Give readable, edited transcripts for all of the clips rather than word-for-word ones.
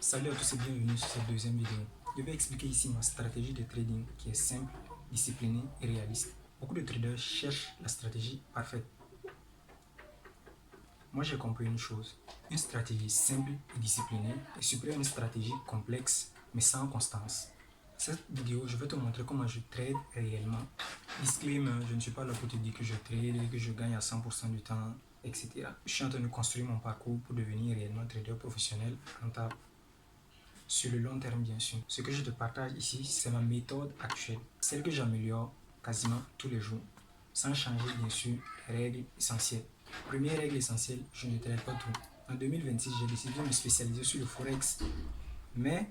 Salut à tous et bienvenue sur cette deuxième vidéo. Je vais expliquer ici ma stratégie de trading qui est simple, disciplinée et réaliste. Beaucoup de traders cherchent la stratégie parfaite. Moi j'ai compris une chose, une stratégie simple et disciplinée est supérieure à une stratégie complexe mais sans constance. Cette vidéo, je vais te montrer comment je trade réellement. Disclaimer, je ne suis pas là pour te dire que je trade et que je gagne à 100% du temps, etc. Je suis en train de construire mon parcours pour devenir réellement trader professionnel rentable. Sur le long terme, bien sûr. Ce que je te partage ici, c'est ma méthode actuelle, celle que j'améliore quasiment tous les jours, sans changer, bien sûr, les règles essentielles. Première règle essentielle, je ne trade pas tout. En 2026, j'ai décidé de me spécialiser sur le Forex, mais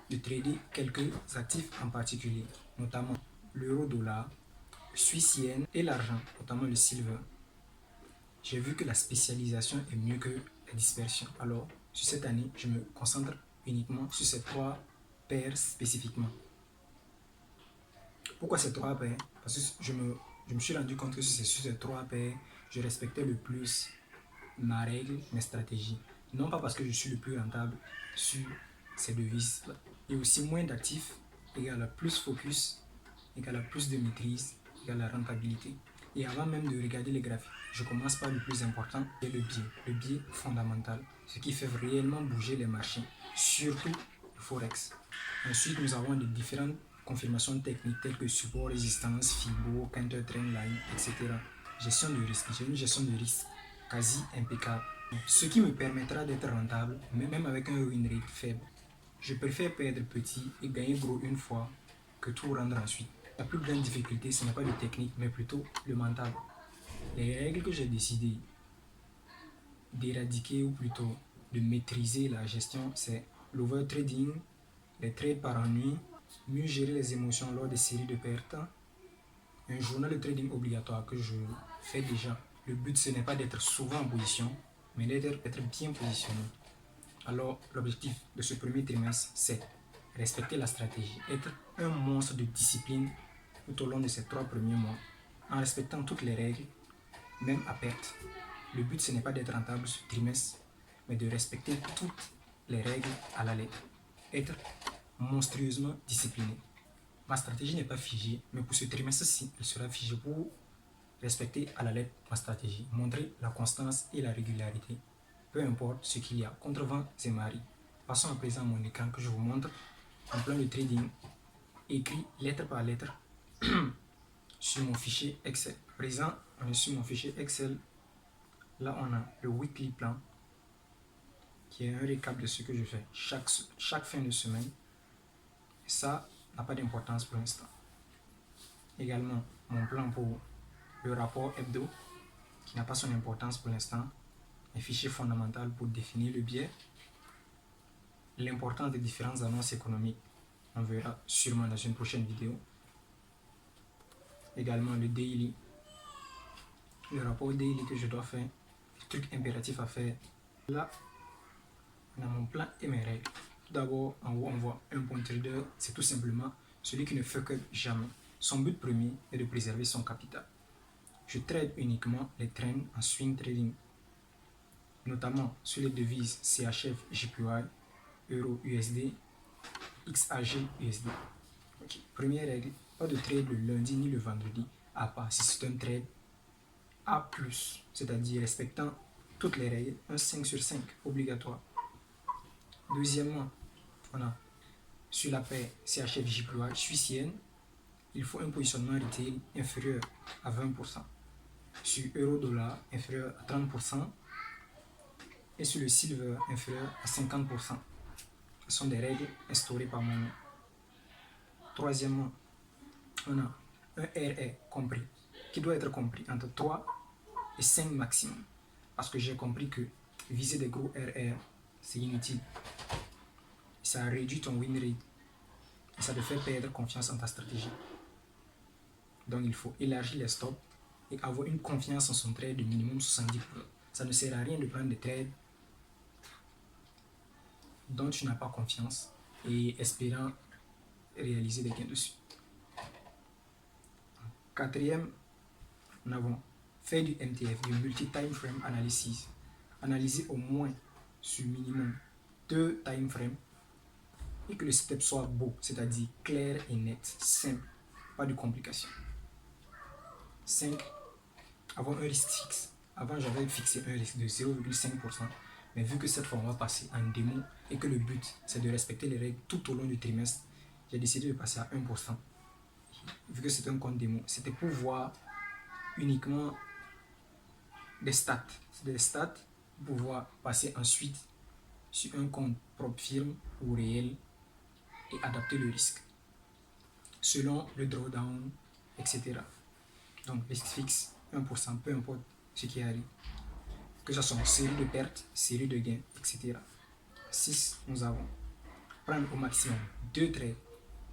de trader quelques actifs en particulier, notamment l'euro-dollar, le suisse yen et l'argent, notamment le silver. J'ai vu que la spécialisation est mieux que la dispersion. Alors, sur cette année, je me concentre uniquement sur ces trois paires spécifiquement. Pourquoi ces trois paires? Parce que je me suis rendu compte que c'est sur ces trois paires, je respectais le plus ma règle, mes stratégies. Non pas parce que je suis le plus rentable sur ces devises-là. Et aussi moins d'actifs égale à plus focus, égale à plus de maîtrise, égale à rentabilité. Et avant même de regarder les graphiques, je commence par le plus important, qui est le biais fondamental, ce qui fait réellement bouger les marchés, surtout le Forex. Ensuite, nous avons des différentes confirmations techniques telles que support, résistance, Fibo, counter trend line, etc. Gestion de risque, j'ai une gestion de risque quasi impeccable, ce qui me permettra d'être rentable, même avec un win rate faible. Je préfère perdre petit et gagner gros une fois que tout rendre ensuite. La plus grande difficulté, ce n'est pas le technique, mais plutôt le mental. Les règles que j'ai décidé d'éradiquer ou plutôt de maîtriser la gestion, c'est l'overtrading, les trades par ennui, mieux gérer les émotions lors des séries de pertes, un journal de trading obligatoire que je fais déjà. Le but, ce n'est pas d'être souvent en position, mais d'être bien positionné. Alors, l'objectif de ce premier trimestre, c'est respecter la stratégie, être un monstre de discipline tout au long de ces 3 premiers mois, en respectant toutes les règles, même à perte. Le but, ce n'est pas d'être rentable ce trimestre, mais de respecter toutes les règles à la lettre. Être monstrueusement discipliné. Ma stratégie n'est pas figée, mais pour ce trimestre-ci, elle sera figée pour respecter à la lettre ma stratégie, montrer la constance et la régularité, peu importe ce qu'il y a, contre vents et marées. Passons à présent à mon écran que je vous montre en plan de trading, écrit lettre par lettre sur mon fichier Excel. À présent, on est sur mon fichier Excel. Là, on a le weekly plan qui est un récap de ce que je fais chaque fin de semaine. Et ça n'a pas d'importance pour l'instant. Également, mon plan pour le rapport hebdo qui n'a pas son importance pour l'instant. Un fichier fondamental pour définir le biais. L'importance des différentes annonces économiques, on verra sûrement dans une prochaine vidéo. Également le daily, le rapport daily que je dois faire, les trucs impératifs à faire. Là, on a mon plan et mes règles. Tout d'abord, en haut, on voit un bon trader, c'est tout simplement celui qui ne fuck up jamais. Son but premier est de préserver son capital. Je trade uniquement les trends en swing trading, notamment sur les devises CHF, JPY, Euro USD, XAG USD. Okay. Première règle, pas de trade le lundi ni le vendredi, à part si c'est un trade A+, c'est-à-dire respectant toutes les règles, un 5 sur 5 obligatoire. Deuxièmement, on a sur la paire CHF JPY suissienne, il faut un positionnement retail inférieur à 20%. Sur euro-dollar, inférieur à 30%. Et sur le silver, inférieur à 50%. Ce sont des règles instaurées par mon nom. Troisièmement, on a un RR compris, qui doit être compris entre 3 et 5 maximum. Parce que j'ai compris que viser des gros RR, c'est inutile. Ça réduit ton win rate. Et ça te fait perdre confiance en ta stratégie. Donc il faut élargir les stops et avoir une confiance en son trade de minimum 70%. Ça ne sert à rien de prendre des trades dont tu n'as pas confiance et espérant réaliser des gains dessus. Quatrième, nous avons fait du MTF, du Multi-Time Frame Analysis. Analyser au moins sur minimum 2 time frames et que le setup soit beau, c'est-à-dire clair et net, simple, pas de complications. 5. Avoir un risque fixe. Avant, j'avais fixé un risque de 0,5%, mais vu que cette fois, on va passer en démo et que le but, c'est de respecter les règles tout au long du trimestre, j'ai décidé de passer à 1%. Vu que c'est un compte démo, c'était pour voir uniquement des stats. C'est des stats pour pouvoir passer ensuite sur un compte propre firme ou réel et adapter le risque selon le drawdown, etc. Donc, risque fixe, 1%, peu importe ce qui arrive. Que ce soit en série de pertes, série de gains, etc. 6, nous avons prendre au maximum 2 trades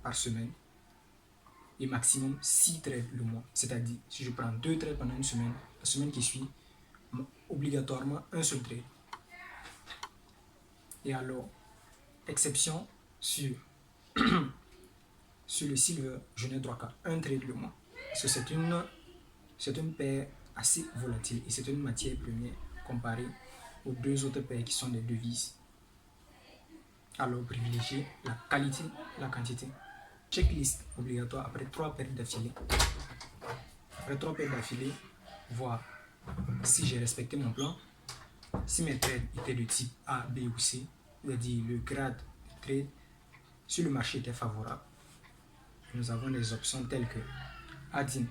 par semaine et maximum 6 trades le mois. C'est-à-dire, si je prends 2 trades pendant une semaine, la semaine qui suit, obligatoirement un seul trade. Et alors, exception sur, sur le silver, je n'ai droit qu'à un trade le mois. Parce que c'est une paire assez volatile et c'est une matière première comparée aux 2 autres paires qui sont des devises. Alors, privilégiez la qualité, la quantité. Checklist obligatoire après 3 paires d'affilée. Après 3 paires d'affilée, voir si j'ai respecté mon plan, si mes trades étaient de type A, B ou C, c'est-à-dire le grade de trade, si le marché était favorable. Nous avons des options telles que add-in,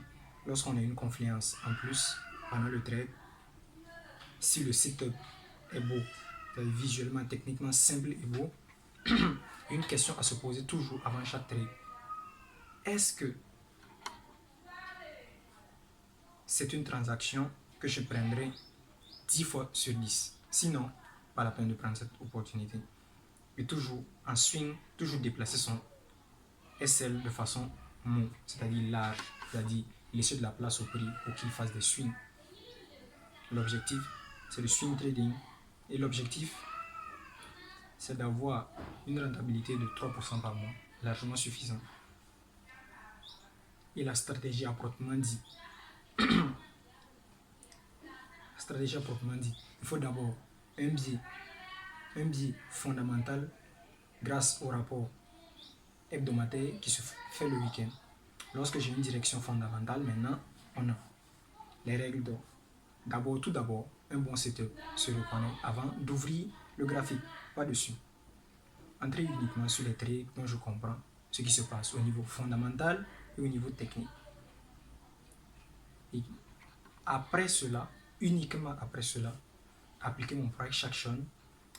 lorsqu'on a une confluence en plus pendant le trade, si le setup est beau, visuellement, techniquement simple et beau, une question à se poser toujours avant chaque trade. Est-ce que c'est une transaction que je prendrai 10 fois sur 10? Sinon, pas la peine de prendre cette opportunité. Et toujours en swing, toujours déplacer son SL de façon mou, c'est-à-dire large, c'est-à-dire laisser de la place au prix pour qu'il fasse des swings. L'objectif, c'est le swing trading. Et l'objectif, c'est d'avoir une rentabilité de 3% par mois, largement suffisant. Et la stratégie à proprement dit. Stratégie à proprement dit. Il faut d'abord un biais fondamental grâce au rapport hebdomadaire qui se fait le week-end. Lorsque j'ai une direction fondamentale, maintenant, on a les règles d'or. Tout d'abord, un bon setup se reconnaît avant d'ouvrir le graphique, pas dessus. Entrez uniquement sur les traits dont je comprends ce qui se passe au niveau fondamental et au niveau technique. Et après cela, uniquement après cela, appliquer mon price action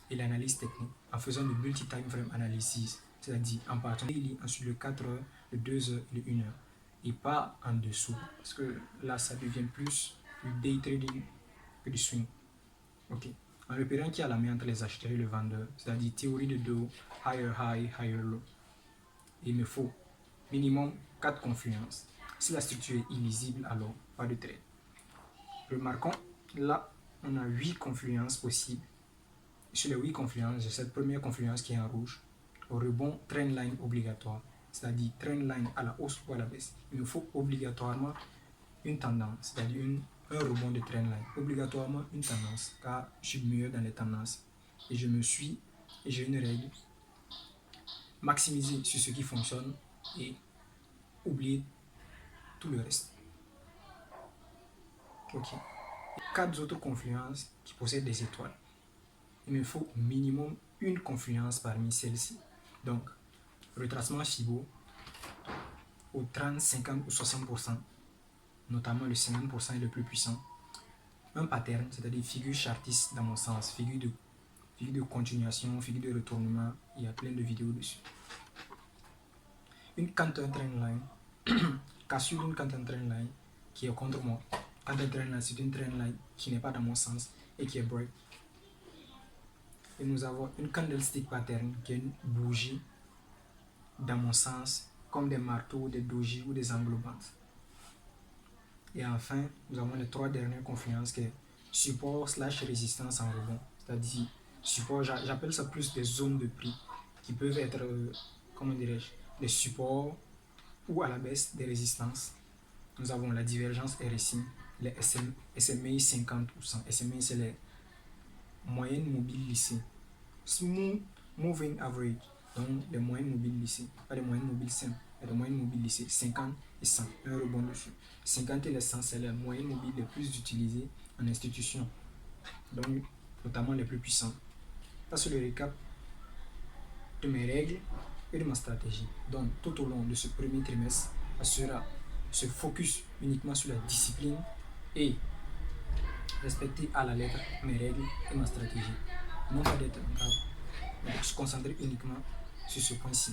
et l'analyse technique en faisant le multi-time frame analysis, c'est-à-dire en partant ensuite le 4 heures, le 2 heures et le 1 heure. Et pas en dessous, parce que là, ça devient plus du day trading que du swing. Ok. En repérant qu'il y a la main entre les acheteurs et le vendeur, c'est-à-dire théorie de dos, higher high, higher low. Il me faut minimum 4 confluences. Si la structure est illisible, alors pas de trade. Remarquons, là, on a 8 confluences possibles. Sur les 8 confluences, j'ai cette première confluence qui est en rouge. Au rebond, trendline obligatoire, c'est-à-dire trendline à la hausse ou à la baisse. Il me faut obligatoirement une tendance, c'est-à-dire un rebond de trendline. Obligatoirement une tendance, car je suis meilleur dans les tendances. Et je me suis, et j'ai une règle, maximiser sur ce qui fonctionne et oublier tout le reste. Ok. 4 autres confluences qui possèdent des étoiles. Il me faut minimum une confluence parmi celles-ci. Donc, retracement Fibo au 30, 50 ou 60%, notamment le 50% est le plus puissant. Un pattern, c'est-à-dire figure chartiste dans mon sens, figure de continuation, figure de retournement, il y a plein de vidéos dessus. Une counter trendline, cassure d'une counter trendline qui est contre moi. Counter trendline, c'est une trendline qui n'est pas dans mon sens et qui est break. Et nous avons une candlestick pattern qui est une bougie dans mon sens, comme des marteaux, des doji ou des englobantes. Et enfin, nous avons les 3 dernières confluences qui est support / résistance en rebond. C'est-à-dire, support, j'appelle ça plus des zones de prix qui peuvent être, comment dirais-je, des supports ou à la baisse des résistances. Nous avons la divergence RSI, les SMI 50 ou 100. SMI, c'est les moyennes mobiles lissées. Smooth moving average, donc les moyennes mobiles lycées, pas les moyennes mobiles simples, mais les moyennes mobiles lycées, 50 et 100, un rebond dessus. 50 et les 100, c'est les moyennes mobiles les plus utilisées en institution, donc notamment les plus puissantes. Ça, c'est le récap de mes règles et de ma stratégie. Donc, tout au long de ce premier trimestre, ça sera se focus uniquement sur la discipline et respecter à la lettre mes règles et ma stratégie. Non pas d'être un cadre, mais de se concentrer uniquement sur ce point-ci.